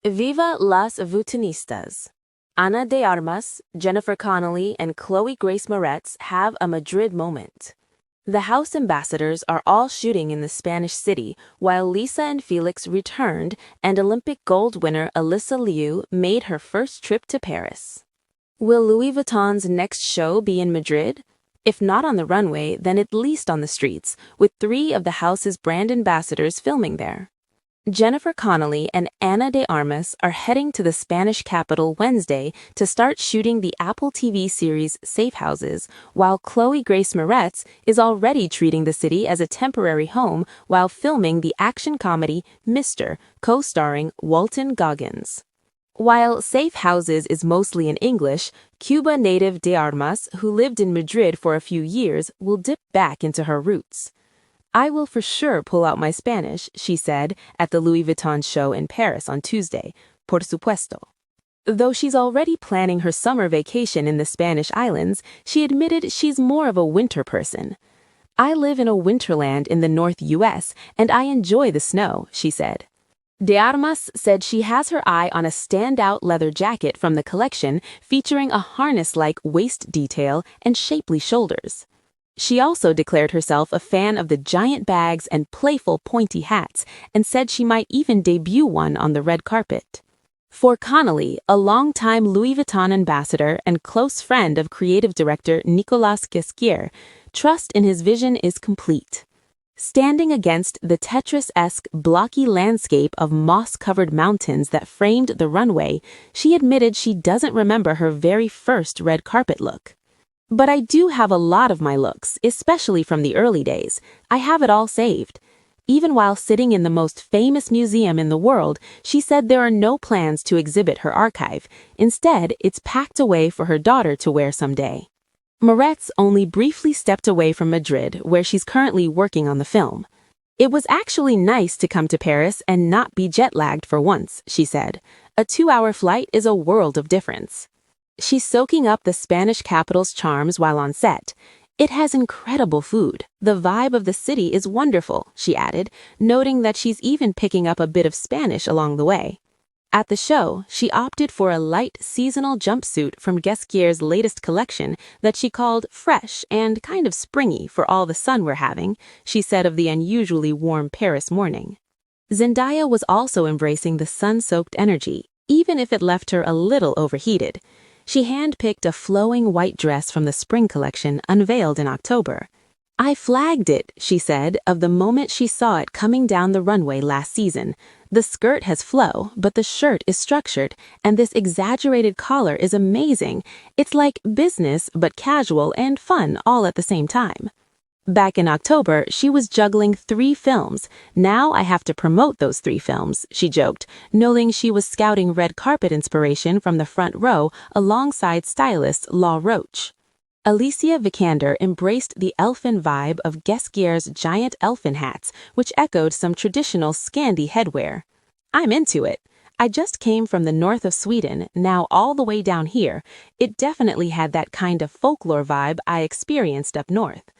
Viva las Vueltistas! Ana de Armas, Jennifer Connelly, and Chloe Grace Moretz have a Madrid moment. The house ambassadors are all shooting in the Spanish city, while Lisa and Felix returned and Olympic gold winner Alyssa Liu made her first trip to Paris. Will Louis Vuitton's next show be in Madrid? If not on the runway, then at least on the streets, with 3 of the house's brand ambassadors filming there. Jennifer Connelly and Ana de Armas are heading to the Spanish capital Wednesday to start shooting the Apple TV series Safe Houses, while Chloe Grace Moretz is already treating the city as a temporary home while filming the action comedy Mr., co-starring Walton Goggins. While Safe Houses is mostly in English, Cuba native de Armas, who lived in Madrid for a few years, will dip back into her roots. "I will for sure pull out my Spanish," she said at the Louis Vuitton show in Paris on Tuesday, por supuesto. Though she's already planning her summer vacation in the Spanish islands, she admitted she's more of a winter person. "I live in a winterland in the North US, and I enjoy the snow," she said. De Armas said she has her eye on a standout leather jacket from the collection featuring a harness-like waist detail and shapely shoulders. She also declared herself a fan of the giant bags and playful pointy hats and said she might even debut one on the red carpet. For Connelly, a longtime Louis Vuitton ambassador and close friend of creative director Nicolas Ghesquière, trust in his vision is complete. Standing against the Tetris-esque blocky landscape of moss-covered mountains that framed the runway, she admitted she doesn't remember her very first red carpet look. "But I do have a lot of my looks, especially from the early days. I have it all saved." Even while sitting in the most famous museum in the world, she said there are no plans to exhibit her archive. Instead, it's packed away for her daughter to wear someday. Moretz only briefly stepped away from Madrid, where she's currently working on the film. "It was actually nice to come to Paris and not be jet-lagged for once," she said. "A 2-hour flight is a world of difference." She's soaking up the Spanish capital's charms while on set. "It has incredible food. The vibe of the city is wonderful," she added, noting that she's even picking up a bit of Spanish along the way. At the show, she opted for a light seasonal jumpsuit from Ghesquière's latest collection that she called fresh and kind of springy for all the sun we're having, she said of the unusually warm Paris morning. Zendaya was also embracing the sun-soaked energy, even if it left her a little overheated. She handpicked a flowing white dress from the spring collection unveiled in October. "I flagged it," she said, of the moment she saw it coming down the runway last season. "The skirt has flow, but the shirt is structured, and this exaggerated collar is amazing. It's like business, but casual and fun all at the same time." Back in October, she was juggling 3 films. "Now I have to promote those 3 films," she joked, noting she was scouting red carpet inspiration from the front row alongside stylist Law Roach. Alicia Vikander embraced the elfin vibe of Ghesquière's giant elfin hats, which echoed some traditional Scandi headwear. "I'm into it. I just came from the north of Sweden, now all the way down here. It definitely had that kind of folklore vibe I experienced up north."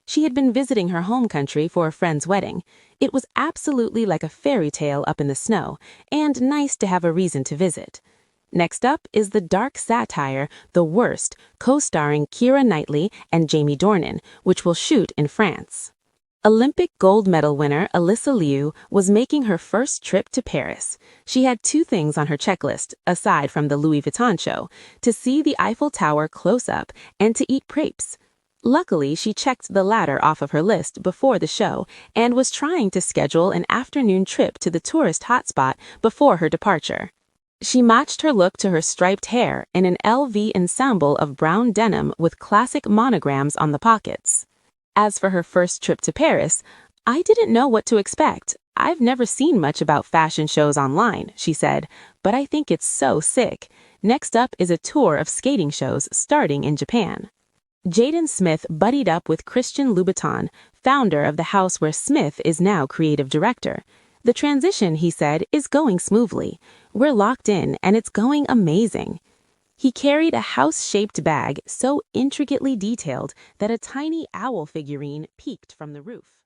She had been visiting her home country for a friend's wedding. "It was absolutely like a fairy tale up in the snow, and nice to have a reason to visit." Next up is the dark satire The Worst, co-starring Keira Knightley and Jamie Dornan, which will shoot in France. Olympic gold medal winner Alyssa Liu was making her first trip to Paris. She had 2 things on her checklist, aside from the Louis Vuitton show: to see the Eiffel Tower close up and to eat crepes. Luckily, she checked the latter off of her list before the show and was trying to schedule an afternoon trip to the tourist hotspot before her departure. She matched her look to her striped hair in an LV ensemble of brown denim with classic monograms on the pockets. As for her first trip to Paris, "I didn't know what to expect. I've never seen much about fashion shows online," she said, "but I think it's so sick. Next up is a tour of skating shows starting in Japan." Jaden Smith buddied up with Christian Louboutin, founder of the house where Smith is now creative director. "The transition," he said, "is going smoothly. We're locked in, and it's going amazing." He carried a house-shaped bag so intricately detailed that a tiny owl figurine peeked from the roof.